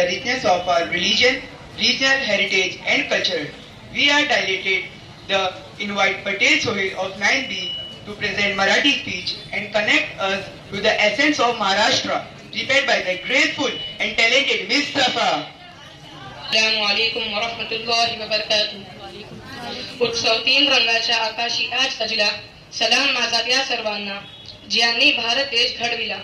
richness of our religion, regional heritage and culture. We are delighted to invite Patel Sohail of 9B to present Marathi speech and connect us to the essence of Maharashtra, prepared by the graceful and talented Miss Safa. अस्सलामुअलैकुम वरहमतुल्लाहि वबरकातुह। उत्सव तीन रंगाच्या आकाशी आज सजला, सलाम माझा त्या सर्वांना ज्यांनी भारत देश घडविला।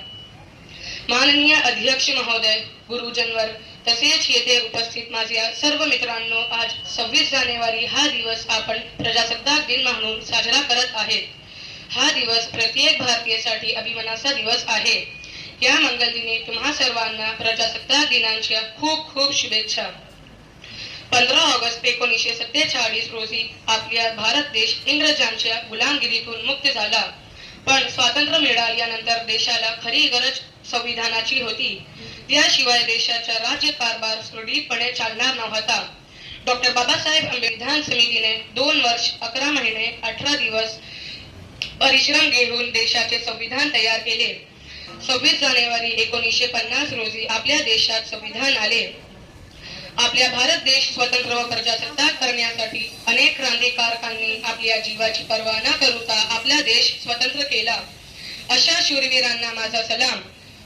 माननीय अध्यक्ष महोदय, गुरुजनवर तसेच येथे उपस्थित माझ्या सर्व मित्रांनो, आज 26 जानेवारी हा दिवस आपण प्रजासत्ताक दिन म्हणून साजरा करत आहेत। हा दिवस प्रत्येक भारतीयासाठी अभिमानाचा दिवस आहे। या मंगल दिनी तुम्हा सर्वांना प्रजासत्ताक दिनाच्या खूप खूप शुभेच्छा। 15 ऑगस्ट 1947 रोजी आपल्या भारत देश इंग्रजांच्या गुलामगिरीतून मुक्त झाला, पण स्वातंत्र्य मिळाल्यानंतर देशाला खरी गरज संविधानाची होती। त्याशिवाय देशाचा राज्यकारभार सुरळीतपणे चालणार नव्हता। डॉक्टर बाबासाहेब आंबेडकर विधान समितीने 2 वर्ष 11 महिने 18 दिवस परिश्रम घेऊन देशाचे संविधान तयार केले। 26 जानेवारी 1950 रोजी आपल्या देशात संविधान आले। आपल्या भारत देश स्वतंत्र व प्रजासत्ताक करण्यासाठी अनेक क्रांतिकारकांनी आपल्या जीवाची पर्वा न करता आपला देश स्वतंत्र केला। अशा शूरवीरांना माझा सलाम।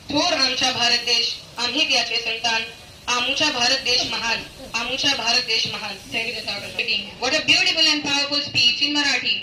थोर आमचा भारत देश, आम्ही त्याचे संतान, आमचा भारत देश महान, आमचा भारत देश महान। Thank you. What a beautiful and powerful speech in Marathi.